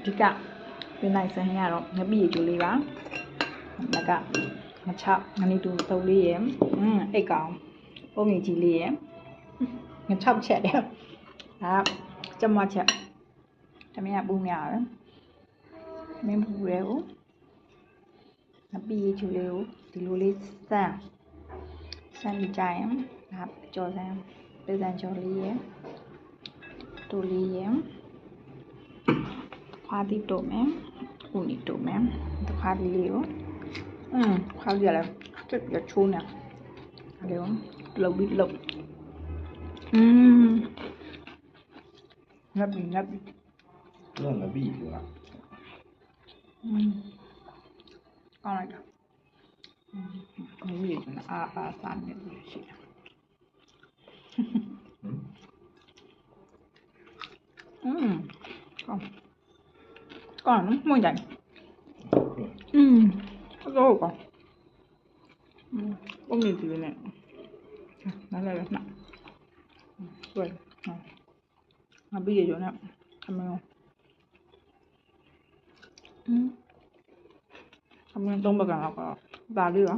ဒီကပြင်လိုက်စမ်းရတော့ငပိရေချိုလေးပါလက်ကငချောက်ငနီတူတုပ်လေးရယ်အိတ်ကောင်ပုံငီကြီးလေးရယ်ငချောက်ချက်တယ်ဒါကြက်မချက်တမင်ကပူးများပဲမင်းပူရဲကိုငပိရေချိုလေးကိုဒီလိုလေးစမ်းပြီးကြရင်ဒါကြော်စမ်းပေစံကြော်လေးရယ်တူလေးရယ်ခွားတိတို့မယ်ဦးနီတို့မယ်တခါလေးလေးကိုခွားကြလဲတက်ပြချိုးနေအဲ့လိုလှုပ်ပြီးလှုပ်ငပ်ပြီးတော့ငပိပြောတာကောင်းလိုက်တာငပိကအာစားနေလို့ရှိတယ်ကောင်းနော်မွန်ကြတယ်တော့ကောင်းပုံနေကြည့်နေနားလည်းနားတွေ့ငါပြီးရတော့အမေအမေတော့မကန်တော့ပါလေးရော